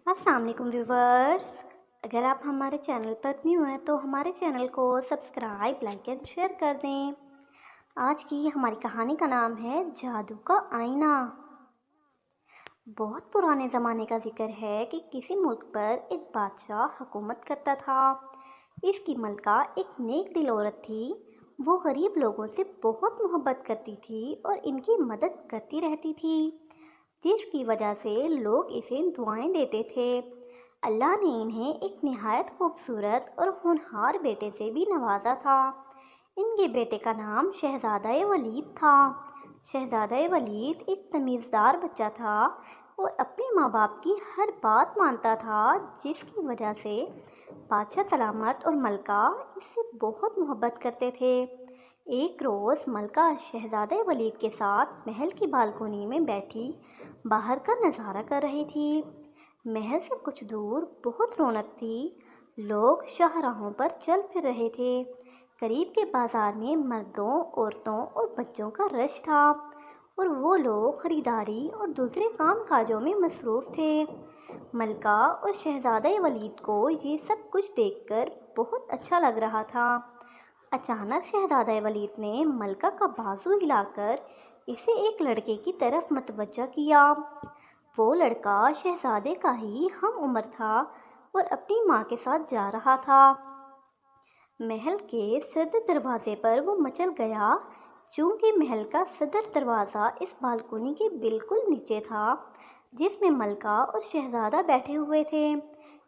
السلام علیکم ویورز، اگر آپ ہمارے چینل پر نیو ہیں تو ہمارے چینل کو سبسکرائب، لائک اینڈ شیئر کر دیں۔ آج کی ہماری کہانی کا نام ہے جادو کا آئینہ۔ بہت پرانے زمانے کا ذکر ہے کہ کسی ملک پر ایک بادشاہ حکومت کرتا تھا۔ اس کی ملکہ ایک نیک دل عورت تھی۔ وہ غریب لوگوں سے بہت محبت کرتی تھی اور ان کی مدد کرتی رہتی تھی، جس کی وجہ سے لوگ اسے دعائیں دیتے تھے۔ اللہ نے انہیں ایک نہایت خوبصورت اور ہونہار بیٹے سے بھی نوازا تھا۔ ان کے بیٹے کا نام شہزادہ ولید تھا۔ شہزادہ ولید ایک تمیزدار بچہ تھا اور اپنے ماں باپ کی ہر بات مانتا تھا، جس کی وجہ سے بادشاہ سلامت اور ملکہ اس سے بہت محبت کرتے تھے۔ ایک روز ملکہ شہزادہ ولید کے ساتھ محل کی بالکونی میں بیٹھی باہر کا نظارہ کر رہی تھی۔ محل سے کچھ دور بہت رونق تھی۔ لوگ شاہراہوں پر چل پھر رہے تھے۔ قریب کے بازار میں مردوں، عورتوں اور بچوں کا رش تھا اور وہ لوگ خریداری اور دوسرے کام کاجوں میں مصروف تھے۔ ملکہ اور شہزادہ ولید کو یہ سب کچھ دیکھ کر بہت اچھا لگ رہا تھا۔ اچانک شہزادہ ولید نے ملکہ کا بازو ہلا کر اسے ایک لڑکے کی طرف متوجہ کیا۔ وہ لڑکا شہزادے کا ہی ہم عمر تھا اور اپنی ماں کے ساتھ جا رہا تھا۔ محل کے صدر دروازے پر وہ مچل گیا، چونکہ محل کا صدر دروازہ اس بالکونی کے بالکل نیچے تھا جس میں ملکہ اور شہزادہ بیٹھے ہوئے تھے،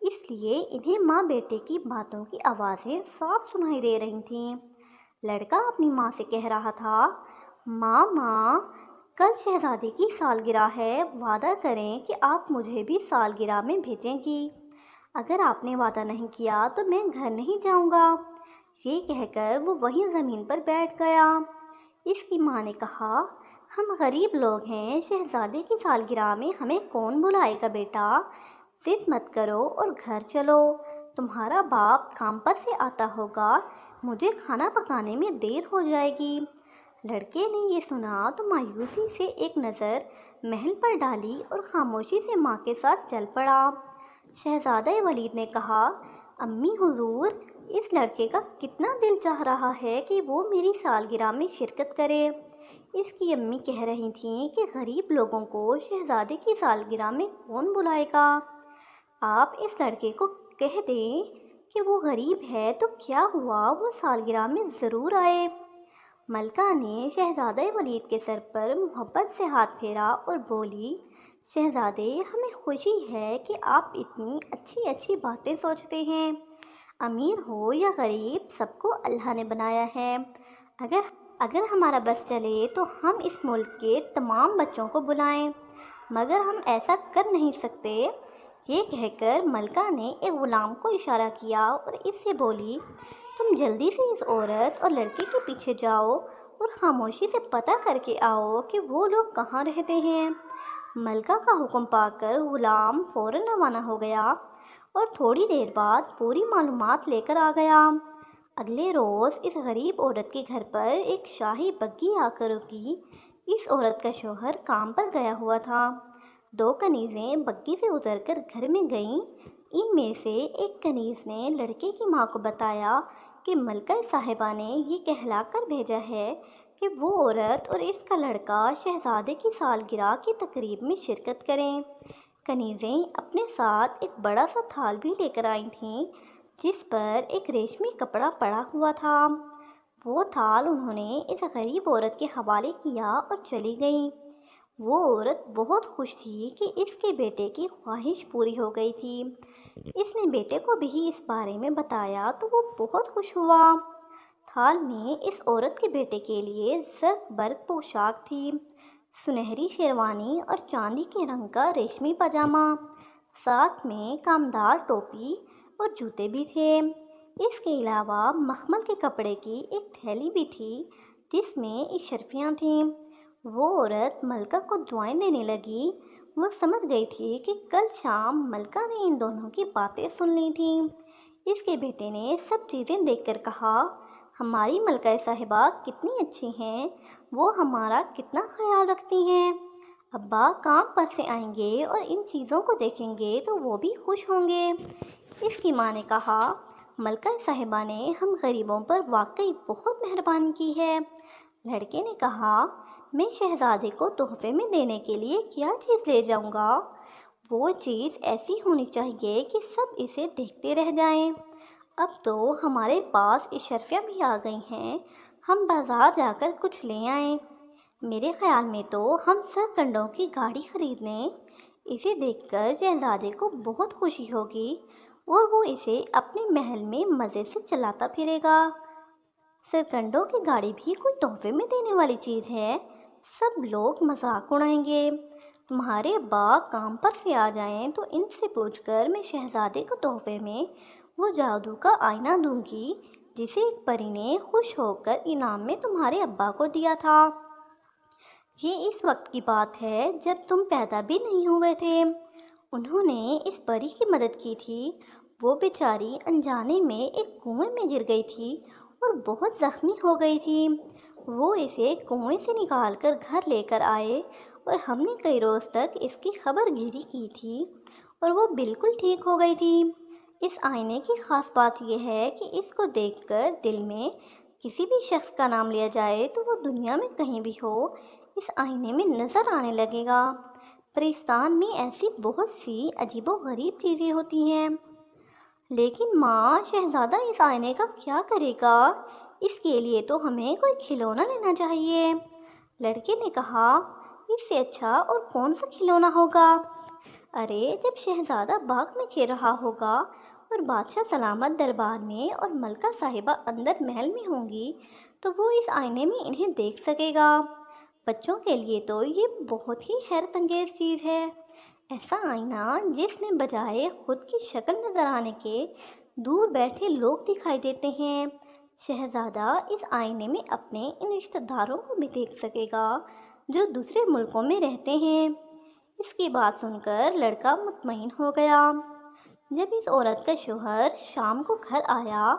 اس لیے انہیں ماں بیٹے کی باتوں کی آوازیں صاف سنائی دے رہی تھیں۔ لڑکا اپنی ماں سے کہہ رہا تھا، ماں، کل شہزادے کی سالگرہ ہے، وعدہ کریں کہ آپ مجھے بھی سالگرہ میں بھیجیں گی۔ اگر آپ نے وعدہ نہیں کیا تو میں گھر نہیں جاؤں گا۔ یہ کہہ کر وہ وہیں زمین پر بیٹھ گیا۔ اس کی ماں نے کہا، ہم غریب لوگ ہیں، شہزادے کی سالگرہ میں ہمیں کون بلائے گا بیٹا؟ ضد مت کرو اور گھر چلو، تمہارا باپ کام پر سے آتا ہوگا، مجھے کھانا پکانے میں دیر ہو جائے گی۔ لڑکے نے یہ سنا تو مایوسی سے ایک نظر محل پر ڈالی اور خاموشی سے ماں کے ساتھ چل پڑا۔ شہزادہ ولید نے کہا، امی حضور، اس لڑکے کا کتنا دل چاہ رہا ہے کہ وہ میری سالگرہ میں شرکت کرے۔ اس کی امی کہہ رہی تھیں کہ غریب لوگوں کو شہزادے کی سالگرہ میں کون بلائے گا؟ آپ اس لڑکے کو کہہ دیں کہ وہ غریب ہے تو کیا ہوا، وہ سالگرہ میں ضرور آئے۔ ملکہ نے شہزادہ ولید کے سر پر محبت سے ہاتھ پھیرا اور بولی، شہزادے، ہمیں خوشی ہے کہ آپ اتنی اچھی اچھی باتیں سوچتے ہیں۔ امیر ہو یا غریب، سب کو اللہ نے بنایا ہے۔ اگر ہمارا بس چلے تو ہم اس ملک کے تمام بچوں کو بلائیں، مگر ہم ایسا کر نہیں سکتے۔ یہ کہہ کر ملکہ نے ایک غلام کو اشارہ کیا اور اس سے بولی، تم جلدی سے اس عورت اور لڑکے کے پیچھے جاؤ اور خاموشی سے پتہ کر کے آؤ کہ وہ لوگ کہاں رہتے ہیں۔ ملکہ کا حکم پا کر غلام فوراً روانہ ہو گیا اور تھوڑی دیر بعد پوری معلومات لے کر آ گیا۔ اگلے روز اس غریب عورت کے گھر پر ایک شاہی بگھی آ کر رکی۔ اس عورت کا شوہر کام پر گیا ہوا تھا۔ دو کنیزیں بگھی سے اتر کر گھر میں گئیں۔ ان میں سے ایک کنیز نے لڑکے کی ماں کو بتایا کہ ملکہ صاحبہ نے یہ کہلا کر بھیجا ہے کہ وہ عورت اور اس کا لڑکا شہزادے کی سالگرہ کی تقریب میں شرکت کریں۔ کنیزیں اپنے ساتھ ایک بڑا سا تھال بھی لے کر آئی تھیں جس پر ایک ریشمی کپڑا پڑا ہوا تھا۔ وہ تھال انہوں نے اس غریب عورت کے حوالے کیا اور چلی گئیں۔ وہ عورت بہت خوش تھی کہ اس کے بیٹے کی خواہش پوری ہو گئی تھی۔ اس نے بیٹے کو بھی اس بارے میں بتایا تو وہ بہت خوش ہوا۔ تھال میں اس عورت کے بیٹے کے لیے زرق برق پوشاک تھی، سنہری شیروانی اور چاندی کے رنگ کا ریشمی پاجامہ، ساتھ میں کامدار ٹوپی اور جوتے بھی تھے۔ اس کے علاوہ مخمل کے کپڑے کی ایک تھیلی بھی تھی جس میں اشرفیاں تھیں۔ وہ عورت ملکہ کو دعائیں دینے لگی۔ وہ سمجھ گئی تھی کہ کل شام ملکہ نے ان دونوں کی باتیں سن لی تھیں۔ اس کے بیٹے نے سب چیزیں دیکھ کر کہا، ہماری ملکہ صاحبہ کتنی اچھی ہیں، وہ ہمارا کتنا خیال رکھتی ہیں۔ ابا کام پر سے آئیں گے اور ان چیزوں کو دیکھیں گے تو وہ بھی خوش ہوں گے۔ اس کی ماں نے کہا، ملکہ صاحبہ نے ہم غریبوں پر واقعی بہت مہربانی کی ہے۔ لڑکے نے کہا، میں شہزادے کو تحفے میں دینے کے لیے کیا چیز لے جاؤں گا؟ وہ چیز ایسی ہونی چاہیے کہ سب اسے دیکھتے رہ جائیں۔ اب تو ہمارے پاس اشرفیاں بھی آ گئی ہیں، ہم بازار جا کر کچھ لے آئیں۔ میرے خیال میں تو ہم سرکنڈوں کی گاڑی خرید لیں۔ اسے دیکھ کر شہزادے کو بہت خوشی ہوگی اور وہ اسے اپنے محل میں مزے سے چلاتا پھرے گا۔ سرکنڈوں کی گاڑی بھی کوئی تحفے میں دینے والی چیز ہے؟ سب لوگ مذاق اڑائیں گے۔ تمہارے ابا کام پر سے آ جائیں تو ان سے پوچھ کر میں شہزادے کو تحفے میں وہ جادو کا آئینہ دوں گی جسے ایک پری نے خوش ہو کر انعام میں تمہارے ابا کو دیا تھا۔ یہ اس وقت کی بات ہے جب تم پیدا بھی نہیں ہوئے تھے۔ انہوں نے اس پری کی مدد کی تھی۔ وہ بیچاری انجانے میں ایک کنویں میں گر گئی تھی اور بہت زخمی ہو گئی تھی۔ وہ اسے کنویں سے نکال کر گھر لے کر آئے اور ہم نے کئی روز تک اس کی خبر گیری کی تھی اور وہ بالکل ٹھیک ہو گئی تھی۔ اس آئینے کی خاص بات یہ ہے کہ اس کو دیکھ کر دل میں کسی بھی شخص کا نام لیا جائے تو وہ دنیا میں کہیں بھی ہو اس آئینے میں نظر آنے لگے گا۔ پرستان میں ایسی بہت سی عجیب و غریب چیزیں ہوتی ہیں۔ لیکن ماں، شہزادہ اس آئینے کا کیا کرے گا؟ اس کے لیے تو ہمیں کوئی کھلونا لینا چاہیے۔ لڑکے نے کہا، اس سے اچھا اور کون سا کھلونا ہوگا؟ ارے جب شہزادہ باغ میں کھیل رہا ہوگا اور بادشاہ سلامت دربار میں اور ملکہ صاحبہ اندر محل میں ہوں گی تو وہ اس آئینے میں انہیں دیکھ سکے گا۔ بچوں کے لیے تو یہ بہت ہی حیرت انگیز چیز ہے۔ ایسا آئینہ جس میں بجائے خود کی شکل نظر آنے کے دور بیٹھے لوگ دکھائی دیتے ہیں۔ شہزادہ اس آئینے میں اپنے ان رشتہ داروں کو بھی دیکھ سکے گا جو دوسرے ملکوں میں رہتے ہیں۔ اس کی بات سن کر لڑکا مطمئن ہو گیا۔ جب اس عورت کا شوہر شام کو گھر آیا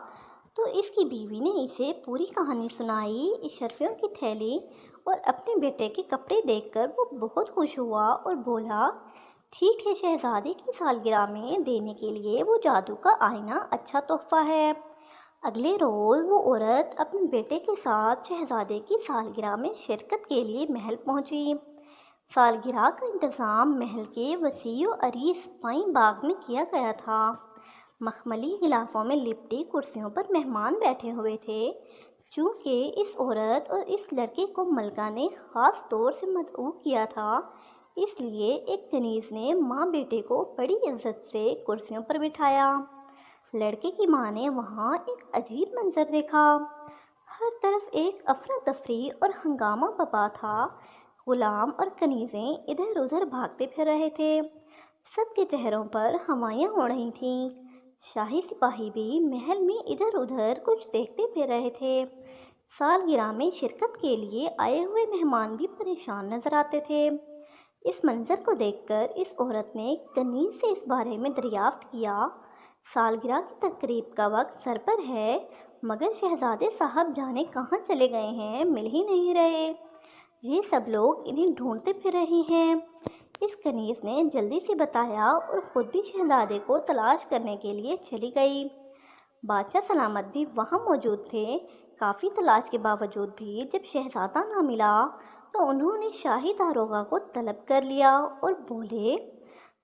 تو اس کی بیوی نے اسے پوری کہانی سنائی۔ اشرفیوں کی تھیلی اور اپنے بیٹے کے کپڑے دیکھ کر وہ بہت خوش ہوا اور بولا، ٹھیک ہے، شہزادے کی سالگرہ میں دینے کے لیے وہ جادو کا آئینہ اچھا تحفہ ہے۔ اگلے روز وہ عورت اپنے بیٹے کے ساتھ شہزادے کی سالگرہ میں شرکت کے لیے محل پہنچی۔ سالگرہ کا انتظام محل کے وسیع و عریض پائیں باغ میں کیا گیا تھا۔ مخملی غلافوں میں لپٹی کرسیوں پر مہمان بیٹھے ہوئے تھے۔ چونکہ اس عورت اور اس لڑکے کو ملکہ نے خاص طور سے مدعو کیا تھا، اس لیے ایک کنیز نے ماں بیٹے کو بڑی عزت سے کرسیوں پر بٹھایا۔ لڑکے کی ماں نے وہاں ایک عجیب منظر دیکھا۔ ہر طرف ایک افراتفری اور ہنگامہ پپا تھا۔ غلام اور کنیزیں ادھر ادھر بھاگتے پھر رہے تھے۔ سب کے چہروں پر ہوائیاں اڑ رہی تھیں۔ شاہی سپاہی بھی محل میں ادھر ادھر کچھ دیکھتے پھر رہے تھے۔ سالگرہ میں شرکت کے لیے آئے ہوئے مہمان بھی پریشان نظر آتے تھے۔ اس منظر کو دیکھ کر اس عورت نے کنیز سے اس بارے میں دریافت کیا۔ سالگرہ کی تقریب کا وقت سر پر ہے، مگر شہزادے صاحب جانے کہاں چلے گئے ہیں، مل ہی نہیں رہے۔ یہ سب لوگ انہیں ڈھونڈتے پھر رہے ہیں۔ اس کنیز نے جلدی سے بتایا اور خود بھی شہزادے کو تلاش کرنے کے لیے چلی گئی۔ بادشاہ سلامت بھی وہاں موجود تھے۔ کافی تلاش کے باوجود بھی جب شہزادہ نہ ملا تو انہوں نے شاہی داروغہ کو طلب کر لیا اور بولے،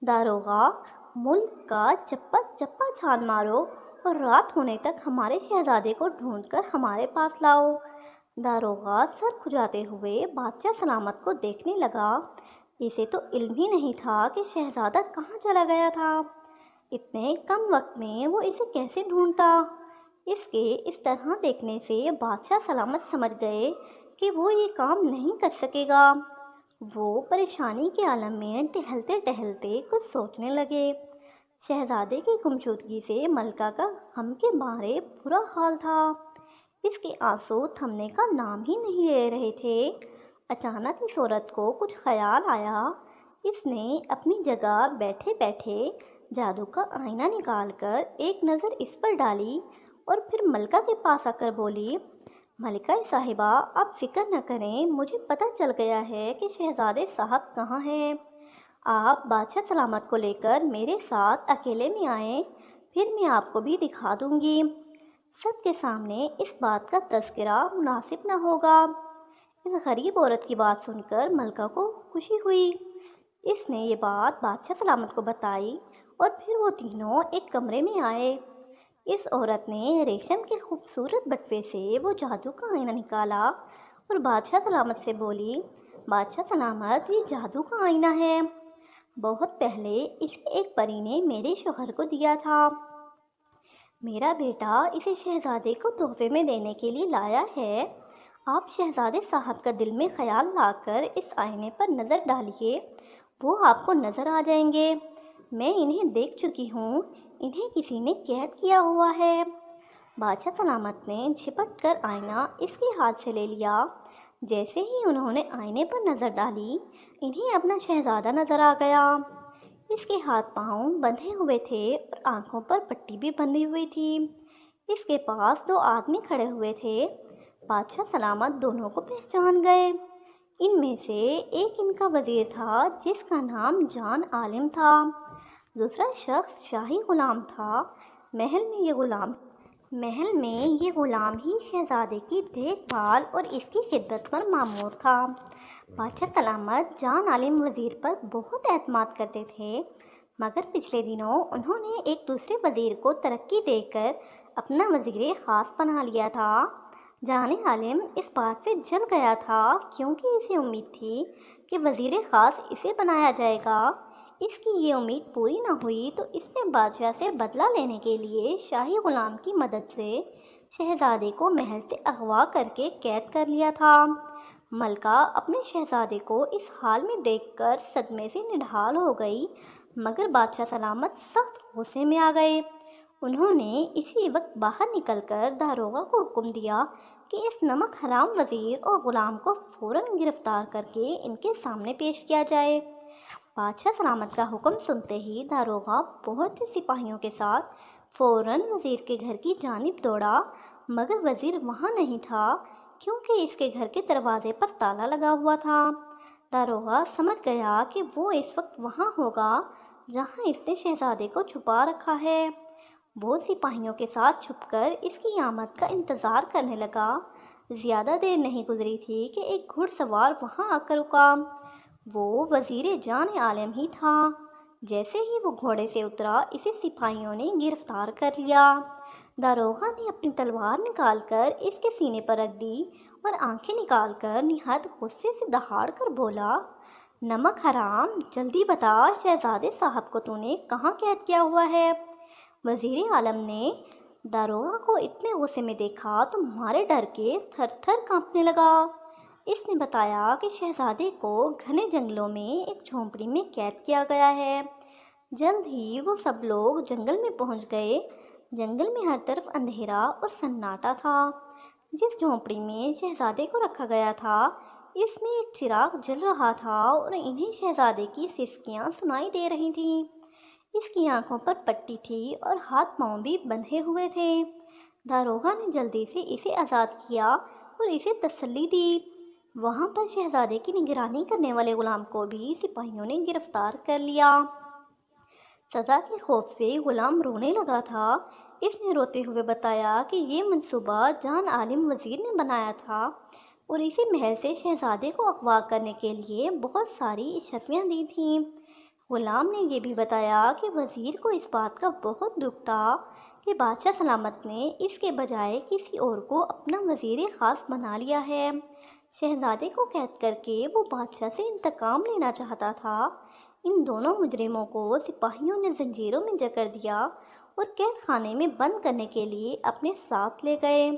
داروغہ، ملک کا چپا چپا چھان مارو اور رات ہونے تک ہمارے شہزادے کو ڈھونڈ کر ہمارے پاس لاؤ۔ داروغہ سر کھجاتے ہوئے بادشاہ سلامت کو دیکھنے لگا۔ اسے تو علم ہی نہیں تھا کہ شہزادہ کہاں چلا گیا تھا۔ اتنے کم وقت میں وہ اسے کیسے ڈھونڈتا؟ اس کے اس طرح دیکھنے سے بادشاہ سلامت سمجھ گئے کہ وہ یہ کام نہیں کر سکے گا۔ وہ پریشانی کے عالم میں ٹہلتے ٹہلتے کچھ سوچنے لگے۔ شہزادے کی گمشدگی سے ملکہ کا غم کے مارے برا حال تھا۔ اس کے آنسو تھمنے کا نام ہی نہیں لے رہے تھے۔ اچانک اس عورت کو کچھ خیال آیا۔ اس نے اپنی جگہ بیٹھے بیٹھے جادو کا آئینہ نکال کر ایک نظر اس پر ڈالی اور پھر ملکہ کے پاس آ کر بولی، ملکہ صاحبہ آپ فکر نہ کریں، مجھے پتہ چل گیا ہے کہ شہزادے صاحب کہاں ہیں۔ آپ بادشاہ سلامت کو لے کر میرے ساتھ اکیلے میں آئیں، پھر میں آپ کو بھی دکھا دوں گی۔ سب کے سامنے اس بات کا تذکرہ مناسب نہ ہوگا۔ اس غریب عورت کی بات سن کر ملکہ کو خوشی ہوئی۔ اس نے یہ بات بادشاہ سلامت کو بتائی اور پھر وہ تینوں ایک کمرے میں آئے۔ اس عورت نے ریشم کے خوبصورت بٹوے سے وہ جادو کا آئینہ نکالا اور بادشاہ سلامت سے بولی، بادشاہ سلامت یہ جادو کا آئینہ ہے، بہت پہلے اسے ایک پری نے میرے شوہر کو دیا تھا۔ میرا بیٹا اسے شہزادے کو تحفے میں دینے کے لیے لایا ہے۔ آپ شہزادے صاحب کا دل میں خیال لا کر اس آئینے پر نظر ڈالیے، وہ آپ کو نظر آ جائیں گے۔ میں انہیں دیکھ چکی ہوں، انہیں کسی نے قید کیا ہوا ہے۔ بادشاہ سلامت نے جھپٹ کر آئینہ اس کے ہاتھ سے لے لیا۔ جیسے ہی انہوں نے آئینے پر نظر ڈالی، انہیں اپنا شہزادہ نظر آ گیا۔ اس کے ہاتھ پاؤں بندھے ہوئے تھے اور آنکھوں پر پٹی بھی بندھی ہوئی تھی۔ اس کے پاس دو آدمی کھڑے ہوئے تھے۔ بادشاہ سلامت دونوں کو پہچان گئے۔ ان میں سے ایک ان کا وزیر تھا جس کا نام جان عالم تھا، دوسرا شخص شاہی غلام تھا۔ محل میں یہ غلام ہی شہزادے کی دیکھ بھال اور اس کی خدمت پر مامور تھا۔ بادشاہ سلامت جان عالم وزیر پر بہت اعتماد کرتے تھے، مگر پچھلے دنوں انہوں نے ایک دوسرے وزیر کو ترقی دے کر اپنا وزیر خاص بنا لیا تھا۔ جان عالم اس بات سے جل گیا تھا کیونکہ اسے امید تھی کہ وزیر خاص اسے بنایا جائے گا۔ اس کی یہ امید پوری نہ ہوئی تو اس نے بادشاہ سے بدلہ لینے کے لیے شاہی غلام کی مدد سے شہزادے کو محل سے اغوا کر کے قید کر لیا تھا۔ ملکہ اپنے شہزادے کو اس حال میں دیکھ کر صدمے سے نڈھال ہو گئی، مگر بادشاہ سلامت سخت غصے میں آ گئے۔ انہوں نے اسی وقت باہر نکل کر داروغہ کو حکم دیا کہ اس نمک حرام وزیر اور غلام کو فوراً گرفتار کر کے ان کے سامنے پیش کیا جائے۔ بادشاہ سلامت کا حکم سنتے ہی داروغہ بہت سے سپاہیوں کے ساتھ فوراً وزیر کے گھر کی جانب دوڑا، مگر وزیر وہاں نہیں تھا کیونکہ اس کے گھر کے دروازے پر تالا لگا ہوا تھا۔ داروغہ سمجھ گیا کہ وہ اس وقت وہاں ہوگا جہاں اس نے شہزادے کو چھپا رکھا ہے۔ وہ سپاہیوں کے ساتھ چھپ کر اس کی آمد کا انتظار کرنے لگا۔ زیادہ دیر نہیں گزری تھی کہ ایک گھڑ سوار وہاں آ کر رکا۔ وہ وزیر جان عالم ہی تھا۔ جیسے ہی وہ گھوڑے سے اترا، اسے سپاہیوں نے گرفتار کر لیا۔ داروغہ نے اپنی تلوار نکال کر اس کے سینے پر رکھ دی اور آنکھیں نکال کر نہایت غصے سے دہاڑ کر بولا، نمک حرام، جلدی بتا شہزادے صاحب کو تو نے کہاں قید کیا ہوا ہے؟ وزیر عالم نے داروغہ کو اتنے غصے میں دیکھا تو مارے ڈر کے تھر تھر کانپنے لگا۔ اس نے بتایا کہ شہزادے کو گھنے جنگلوں میں ایک جھونپڑی میں قید کیا گیا ہے۔ جلد ہی وہ سب لوگ جنگل میں پہنچ گئے۔ جنگل میں ہر طرف اندھیرا اور سناٹا تھا۔ جس جھونپڑی میں شہزادے کو رکھا گیا تھا، اس میں ایک چراغ جل رہا تھا اور انہیں شہزادے کی سسکیاں سنائی دے رہی تھیں۔ اس کی آنکھوں پر پٹی تھی اور ہاتھ پاؤں بھی بندھے ہوئے تھے۔ داروغہ نے جلدی سے اسے آزاد کیا اور اسے تسلی دی۔ وہاں پر شہزادے کی نگرانی کرنے والے غلام کو بھی سپاہیوں نے گرفتار کر لیا۔ سزا کے خوف سے غلام رونے لگا تھا۔ اس نے روتے ہوئے بتایا کہ یہ منصوبہ جان عالم وزیر نے بنایا تھا اور اسے محل سے شہزادے کو اغوا کرنے کے لیے بہت ساری اشرفیاں دی تھیں۔ غلام نے یہ بھی بتایا کہ وزیر کو اس بات کا بہت دکھ تھا کہ بادشاہ سلامت نے اس کے بجائے کسی اور کو اپنا وزیر خاص بنا لیا ہے۔ شہزادے کو قید کر کے وہ بادشاہ سے انتقام لینا چاہتا تھا۔ ان دونوں مجرموں کو سپاہیوں نے زنجیروں میں جکڑ دیا اور قید خانے میں بند کرنے کے لیے اپنے ساتھ لے گئے۔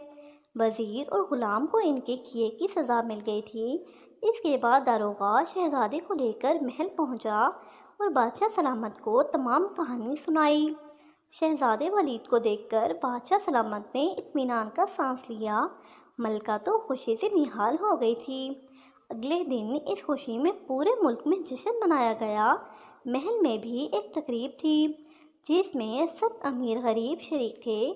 وزیر اور غلام کو ان کے کیے کی سزا مل گئی تھی۔ اس کے بعد داروغہ شہزادے کو لے کر محل پہنچا اور بادشاہ سلامت کو تمام کہانی سنائی۔ شہزادے ولید کو دیکھ کر بادشاہ سلامت نے اطمینان کا سانس لیا۔ ملکہ تو خوشی سے نہال ہو گئی تھی۔ اگلے دن اس خوشی میں پورے ملک میں جشن منایا گیا۔ محل میں بھی ایک تقریب تھی جس میں سب امیر غریب شریک تھے۔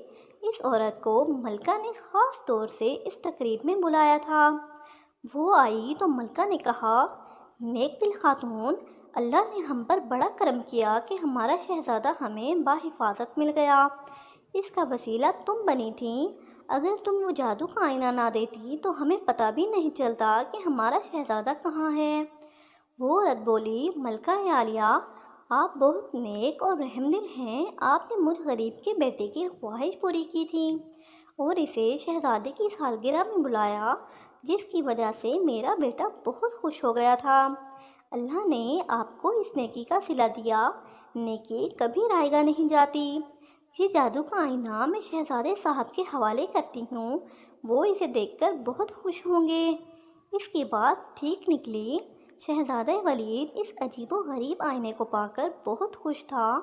اس عورت کو ملکہ نے خاص طور سے اس تقریب میں بلایا تھا۔ وہ آئی تو ملکہ نے کہا، نیک دل خاتون، اللہ نے ہم پر بڑا کرم کیا کہ ہمارا شہزادہ ہمیں بحفاظت مل گیا۔ اس کا وسیلہ تم بنی تھیں۔ اگر تم وہ جادو کا آئینہ نہ دیتی تو ہمیں پتہ بھی نہیں چلتا کہ ہمارا شہزادہ کہاں ہے۔ وہ عورت بولی، ملکہ عالیہ، آپ بہت نیک اور رحم دل ہیں۔ آپ نے مجھ غریب کے بیٹے کی خواہش پوری کی تھی اور اسے شہزادے کی سالگرہ میں بلایا، جس کی وجہ سے میرا بیٹا بہت خوش ہو گیا تھا۔ اللہ نے آپ کو اس نیکی کا صلہ دیا۔ نیکی کبھی رائے گاہ نہیں جاتی۔ یہ جادو کا آئینہ میں شہزادے صاحب کے حوالے کرتی ہوں، وہ اسے دیکھ کر بہت خوش ہوں گے۔ اس کی بات ٹھیک نکلی۔ شہزادہ ولید اس عجیب و غریب آئینے کو پا کر بہت خوش تھا۔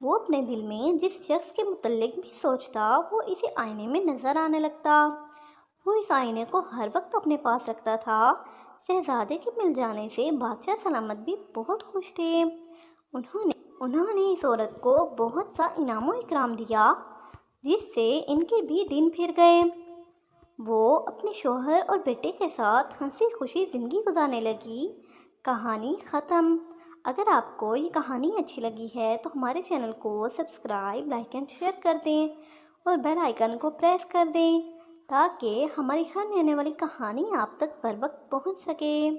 وہ اپنے دل میں جس شخص کے متعلق بھی سوچتا وہ اسے آئینے میں نظر آنے لگتا۔ وہ اس آئینے کو ہر وقت اپنے پاس رکھتا تھا۔ شہزادے کے مل جانے سے بادشاہ سلامت بھی بہت خوش تھے۔ انہوں نے اس عورت کو بہت سا انعام و اکرام دیا، جس سے ان کے بھی دن پھر گئے۔ وہ اپنے شوہر اور بیٹے کے ساتھ ہنسی خوشی زندگی گزارنے لگی۔ کہانی ختم۔ اگر آپ کو یہ کہانی اچھی لگی ہے تو ہمارے چینل کو سبسکرائب، لائک اینڈ شیئر کر دیں اور بیل آئیکن کو پریس کر دیں تاکہ ہماری ہر نئی آنے والی کہانی آپ تک بر وقت پہنچ سکے۔